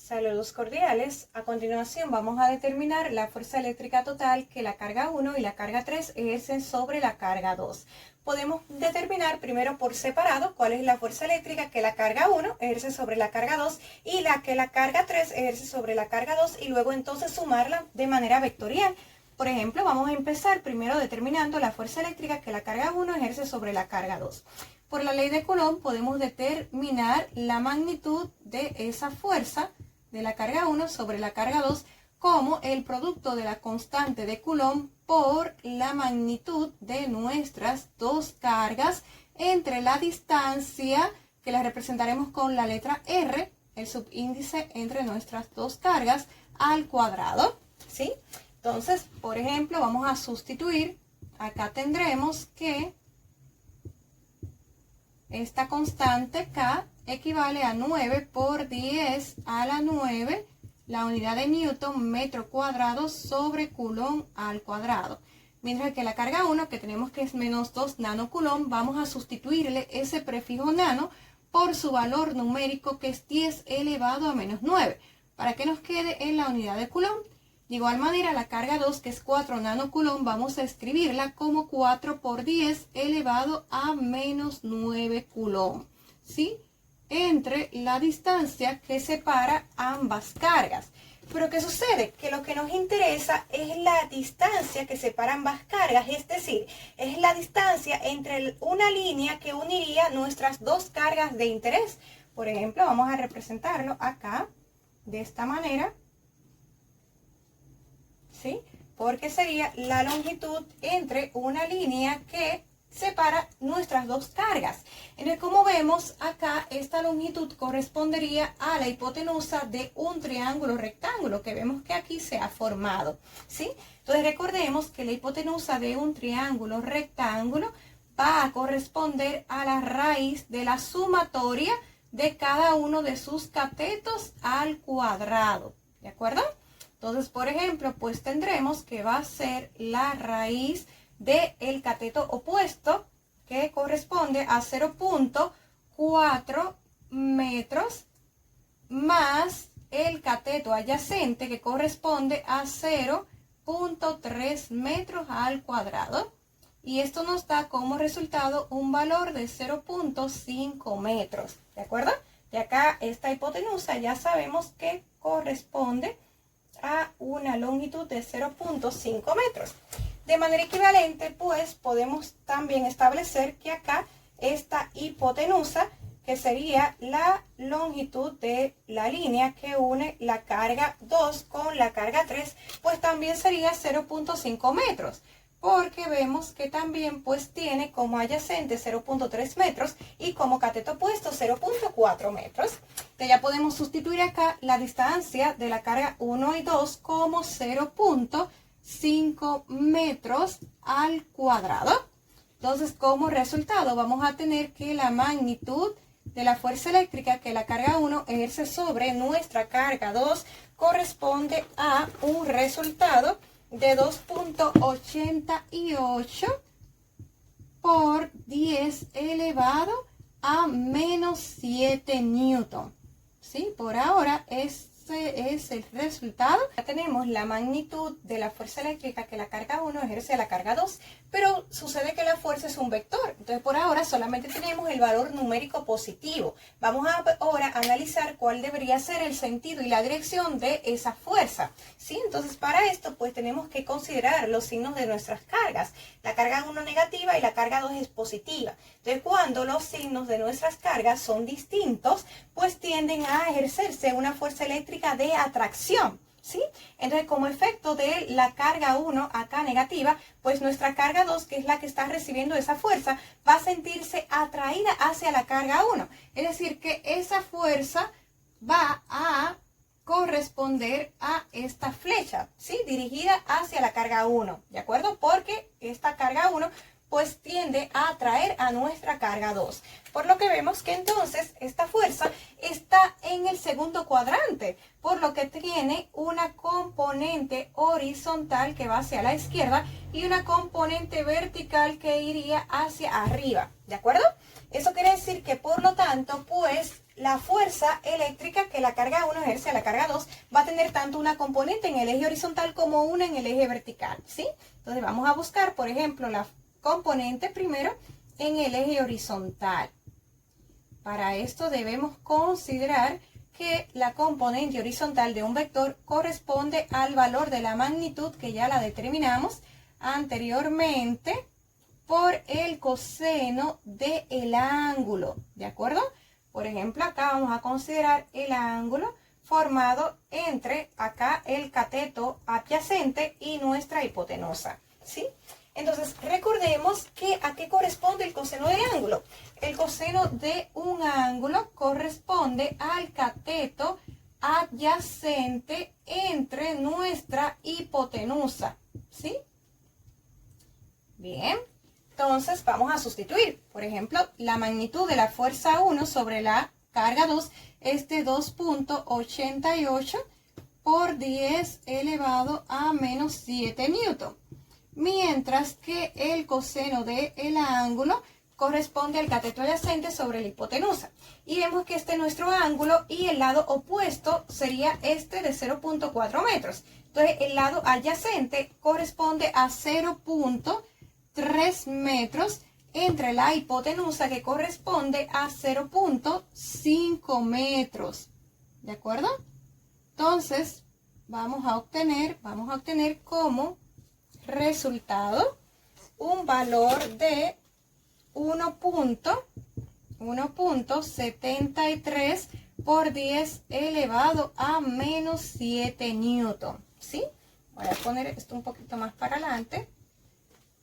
Saludos cordiales. A continuación vamos a determinar la fuerza eléctrica total que la carga 1 y la carga 3 ejercen sobre la carga 2. Podemos determinar primero por separado cuál es la fuerza eléctrica que la carga 1 ejerce sobre la carga 2 y la que la carga 3 ejerce sobre la carga 2 y luego entonces sumarla de manera vectorial. Por ejemplo, vamos a empezar primero determinando la fuerza eléctrica que la carga 1 ejerce sobre la carga 2. Por la ley de Coulomb podemos determinar la magnitud de esa fuerza de la carga 1 sobre la carga 2 como el producto de la constante de Coulomb por la magnitud de nuestras dos cargas entre la distancia, que la representaremos con la letra R, el subíndice entre nuestras dos cargas, al cuadrado, ¿sí? Entonces, por ejemplo, vamos a sustituir. Acá tendremos que esta constante K equivale a 9 por 10 a la 9, la unidad de Newton, metro cuadrado sobre Coulomb al cuadrado. Mientras que la carga 1, que tenemos que es menos 2 nanocoulomb, vamos a sustituirle ese prefijo nano por su valor numérico, que es 10 elevado a menos 9, para que nos quede en la unidad de Coulomb. De igual manera, la carga 2, que es 4 nanocoulomb, vamos a escribirla como 4 por 10 elevado a menos 9 coulomb, ¿sí? Entre la distancia que separa ambas cargas. Pero ¿qué sucede? Que lo que nos interesa es la distancia que separa ambas cargas, es decir, es la distancia entre una línea que uniría nuestras dos cargas de interés. Por ejemplo, vamos a representarlo acá de esta manera, ¿sí? Porque sería la longitud entre una línea que separa nuestras dos cargas. Entonces, como vemos acá, esta longitud correspondería a la hipotenusa de un triángulo rectángulo que vemos que aquí se ha formado, ¿sí? Entonces, recordemos que la hipotenusa de un triángulo rectángulo va a corresponder a la raíz de la sumatoria de cada uno de sus catetos al cuadrado, ¿de acuerdo? Entonces, por ejemplo, pues tendremos que va a ser la raíz del cateto opuesto, que corresponde a 0.4 metros, más el cateto adyacente, que corresponde a 0.3 metros al cuadrado. Y esto nos da como resultado un valor de 0.5 metros, ¿de acuerdo? Y acá esta hipotenusa ya sabemos que corresponde a una longitud de 0.5 metros. De manera equivalente, pues podemos también establecer que acá esta hipotenusa, que sería la longitud de la línea que une la carga 2 con la carga 3, pues también sería 0.5 metros, porque vemos que también pues tiene como adyacente 0.3 metros y como cateto opuesto 0.4 metros. Entonces ya podemos sustituir acá la distancia de la carga 1 y 2 como 0.5 metros al cuadrado. Entonces, como resultado vamos a tener que la magnitud de la fuerza eléctrica que la carga 1 ejerce sobre nuestra carga 2 corresponde a un resultado de 2.88 por 10 elevado a menos 7 newton. ¿Sí? Por ahora ese es el resultado. Ya tenemos la magnitud de la fuerza eléctrica que la carga 1 ejerce a la carga 2, pero sucede que la fuerza es un vector. Entonces, por ahora solamente tenemos el valor numérico positivo. Vamos ahora a analizar cuál debería ser el sentido y la dirección de esa fuerza, ¿sí? Entonces, para esto, pues tenemos que considerar los signos de nuestras cargas. La carga 1 negativa y la carga 2 es positiva. Entonces, cuando los signos de nuestras cargas son distintos, pues tienden a ejercerse una fuerza eléctrica de atracción, ¿sí? Entonces, como efecto de la carga 1 acá negativa, pues nuestra carga 2, que es la que está recibiendo esa fuerza, va a sentirse atraída hacia la carga 1. Es decir, que esa fuerza va a corresponder a esta flecha, ¿sí? Dirigida hacia la carga 1, ¿de acuerdo? Porque esta carga 1 pues tiende a atraer a nuestra carga 2. Por lo que vemos que entonces esta fuerza está en el segundo cuadrante, por lo que tiene una componente horizontal que va hacia la izquierda y una componente vertical que iría hacia arriba, ¿de acuerdo? Eso quiere decir que por lo tanto, pues la fuerza eléctrica que la carga 1 ejerce a la carga 2 va a tener tanto una componente en el eje horizontal como una en el eje vertical, ¿sí? Entonces vamos a buscar, por ejemplo, la componente primero en el eje horizontal. Para esto debemos considerar que la componente horizontal de un vector corresponde al valor de la magnitud que ya la determinamos anteriormente por el coseno del ángulo, ¿de acuerdo? Por ejemplo, acá vamos a considerar el ángulo formado entre acá el cateto adyacente y nuestra hipotenusa, ¿sí? Entonces, recordemos que ¿a qué corresponde el coseno del ángulo? El coseno de un ángulo corresponde al cateto adyacente entre nuestra hipotenusa, ¿sí? Bien, entonces vamos a sustituir. Por ejemplo, la magnitud de la fuerza 1 sobre la carga 2 es de 2.88 por 10 elevado a menos 7 newton. Mientras que el coseno del ángulo corresponde al cateto adyacente sobre la hipotenusa. Y vemos que este es nuestro ángulo y el lado opuesto sería este de 0.4 metros. Entonces el lado adyacente corresponde a 0.3 metros entre la hipotenusa que corresponde a 0.5 metros. ¿De acuerdo? Entonces vamos a obtener como resultado un valor de 1.73 por 10 elevado a menos 7 newton, ¿sí? Voy a poner esto un poquito más para adelante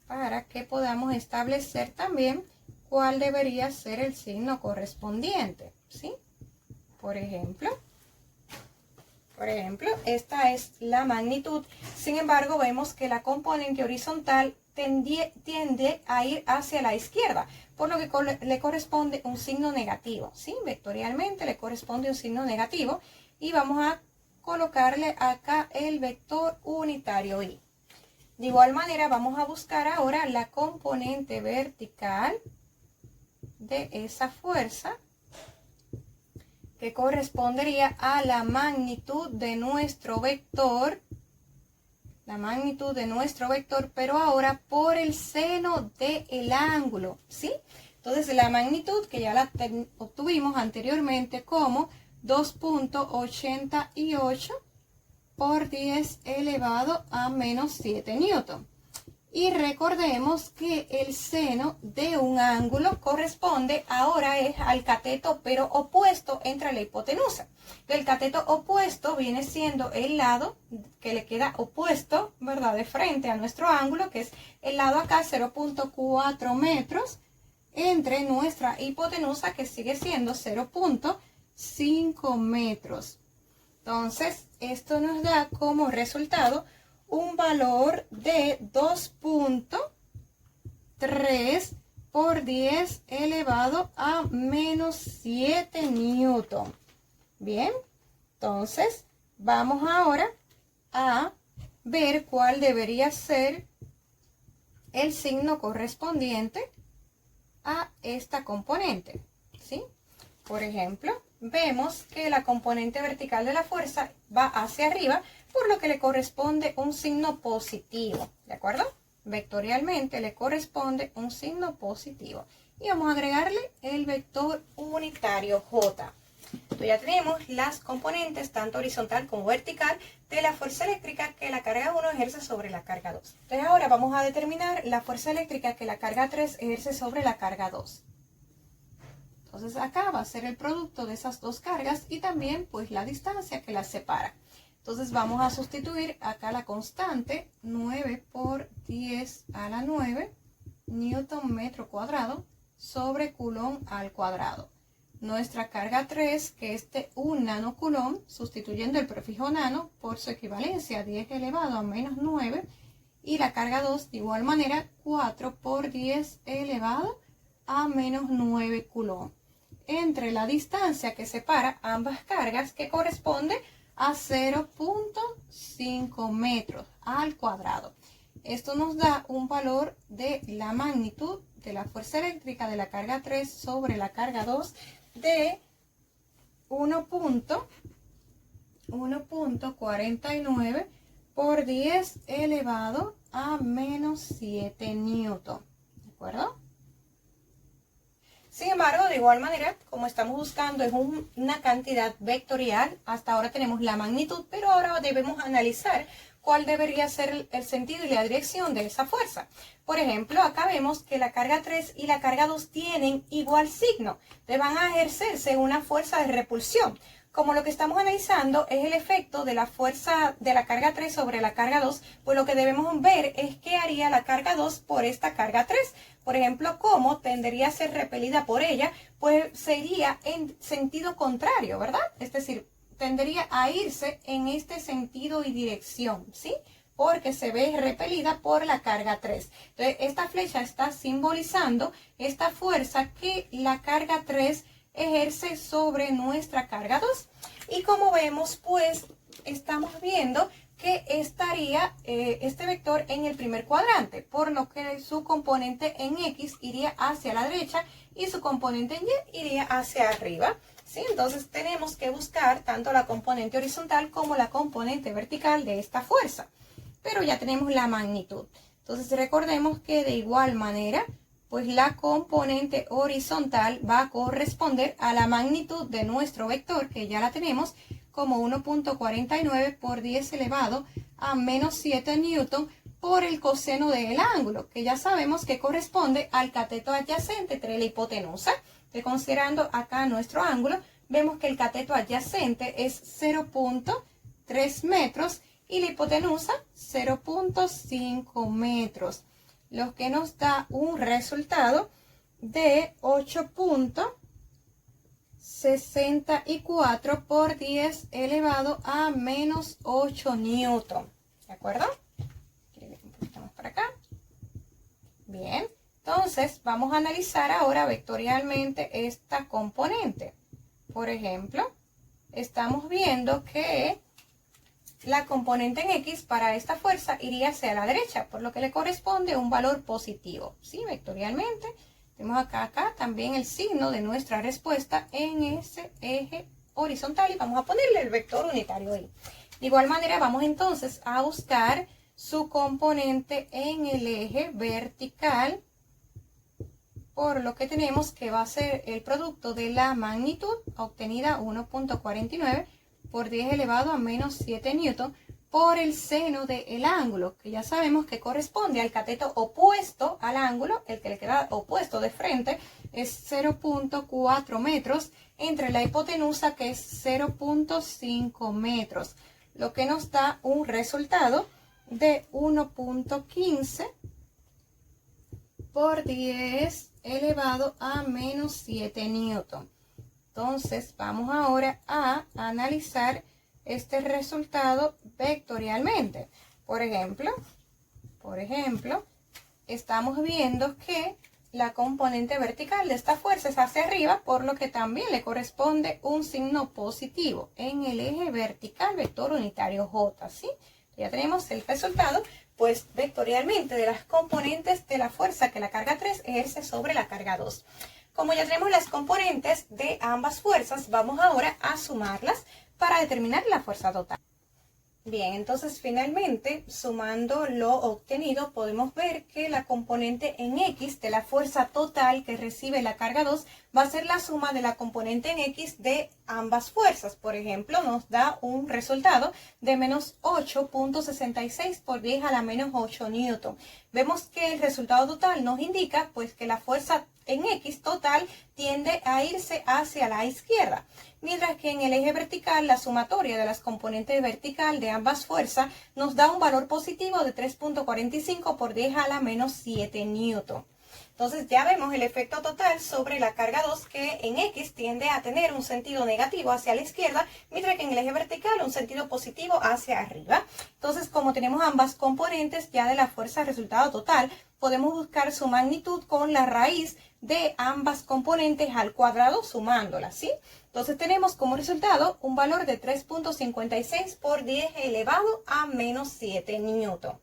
para que podamos establecer también cuál debería ser el signo correspondiente, ¿sí? Por ejemplo, esta es la magnitud. Sin embargo, vemos que la componente horizontal tiende a ir hacia la izquierda, por lo que le corresponde un signo negativo, ¿sí? Vectorialmente le corresponde un signo negativo y vamos a colocarle acá el vector unitario y. De igual manera, vamos a buscar ahora la componente vertical de esa fuerza, que correspondería a la magnitud de nuestro vector, pero ahora por el seno del ángulo, ¿sí? Entonces la magnitud que ya la obtuvimos anteriormente como 2.88 por 10 elevado a menos 7 newton. Y recordemos que el seno de un ángulo corresponde ahora es al cateto pero opuesto entre la hipotenusa. El cateto opuesto viene siendo el lado que le queda opuesto, ¿verdad?, de frente a nuestro ángulo, que es el lado acá 0.4 metros entre nuestra hipotenusa, que sigue siendo 0.5 metros. Entonces, esto nos da como resultado un valor de 2.3 por 10 elevado a menos 7 newton. Bien, entonces vamos ahora a ver cuál debería ser el signo correspondiente a esta componente, ¿sí? Por ejemplo, vemos que la componente vertical de la fuerza va hacia arriba, por lo que le corresponde un signo positivo, ¿de acuerdo? Vectorialmente le corresponde un signo positivo. Y vamos a agregarle el vector unitario J. Entonces ya tenemos las componentes, tanto horizontal como vertical, de la fuerza eléctrica que la carga 1 ejerce sobre la carga 2. Entonces ahora vamos a determinar la fuerza eléctrica que la carga 3 ejerce sobre la carga 2. Entonces acá va a ser el producto de esas dos cargas y también pues la distancia que las separa. Entonces vamos a sustituir acá la constante 9 por 10 a la 9 newton metro cuadrado sobre coulomb al cuadrado. Nuestra carga 3, que es de 1 nanocoulomb, sustituyendo el prefijo nano por su equivalencia 10 elevado a menos 9. Y la carga 2 de igual manera 4 por 10 elevado a menos 9 coulomb. Entre la distancia que separa ambas cargas, que corresponde a 0.5 metros al cuadrado. Esto nos da un valor de la magnitud de la fuerza eléctrica de la carga 3 sobre la carga 2 de 1.49 por 10 elevado a menos 7 newton. ¿De acuerdo? Sin embargo, de igual manera, como estamos buscando es una cantidad vectorial, hasta ahora tenemos la magnitud, pero ahora debemos analizar cuál debería ser el sentido y la dirección de esa fuerza. Por ejemplo, acá vemos que la carga 3 y la carga 2 tienen igual signo. Van a ejercerse una fuerza de repulsión. Como lo que estamos analizando es el efecto de la fuerza de la carga 3 sobre la carga 2, pues lo que debemos ver es qué haría la carga 2 por esta carga 3. Por ejemplo, cómo tendería a ser repelida por ella, pues sería en sentido contrario, ¿verdad? Es decir, tendería a irse en este sentido y dirección, ¿sí? Porque se ve repelida por la carga 3. Entonces, esta flecha está simbolizando esta fuerza que la carga 3 ejerce sobre nuestra carga 2. Y como vemos, pues estamos viendo que estaría este vector en el primer cuadrante, por lo que su componente en X iría hacia la derecha y su componente en Y iría hacia arriba. ¿Sí? Entonces tenemos que buscar tanto la componente horizontal como la componente vertical de esta fuerza. Pero ya tenemos la magnitud. Entonces recordemos que de igual manera, pues la componente horizontal va a corresponder a la magnitud de nuestro vector, que ya la tenemos como 1.49 por 10 elevado a menos 7 newton por el coseno del ángulo, que ya sabemos que corresponde al cateto adyacente entre la hipotenusa. Considerando acá nuestro ángulo, vemos que el cateto adyacente es 0.3 metros y la hipotenusa 0.5 metros, lo que nos da un resultado de 8.64 por 10 elevado a menos 8 newton. ¿De acuerdo? Un poquito más para acá. Bien. Entonces, vamos a analizar ahora vectorialmente esta componente. Por ejemplo, estamos viendo que la componente en X para esta fuerza iría hacia la derecha, por lo que le corresponde un valor positivo. ¿Sí? Vectorialmente, tenemos acá también el signo de nuestra respuesta en ese eje horizontal y vamos a ponerle el vector unitario ahí. De igual manera, vamos entonces a buscar su componente en el eje vertical, por lo que tenemos que va a ser el producto de la magnitud obtenida 1.49 por 10 elevado a menos 7 newton por el seno del ángulo, que ya sabemos que corresponde al cateto opuesto al ángulo, el que le queda opuesto de frente es 0.4 metros, entre la hipotenusa que es 0.5 metros, lo que nos da un resultado de 1.15 por 10 elevado a menos 7 newton. Entonces vamos ahora a analizar este resultado vectorialmente. Por ejemplo, estamos viendo que la componente vertical de esta fuerza es hacia arriba, por lo que también le corresponde un signo positivo en el eje vertical vector unitario J, ¿sí? Ya tenemos el resultado, pues vectorialmente, de las componentes de la fuerza que la carga 3 ejerce sobre la carga 2. Como ya tenemos las componentes de ambas fuerzas, vamos ahora a sumarlas para determinar la fuerza total. Bien, entonces finalmente, sumando lo obtenido, podemos ver que la componente en X de la fuerza total que recibe la carga 2 va a ser la suma de la componente en X de ambas fuerzas. Por ejemplo, nos da un resultado de menos 8.66 por 10 a la menos 8 newton. Vemos que el resultado total nos indica pues que la fuerza en X total tiende a irse hacia la izquierda, mientras que en el eje vertical la sumatoria de las componentes vertical de ambas fuerzas nos da un valor positivo de 3.45 por 10 a la menos 7 newton. Entonces ya vemos el efecto total sobre la carga 2, que en X tiende a tener un sentido negativo hacia la izquierda, mientras que en el eje vertical un sentido positivo hacia arriba. Entonces, como tenemos ambas componentes ya de la fuerza resultado total, podemos buscar su magnitud con la raíz de ambas componentes al cuadrado sumándolas, ¿sí? Entonces tenemos como resultado un valor de 3.56 por 10 elevado a menos 7 newton.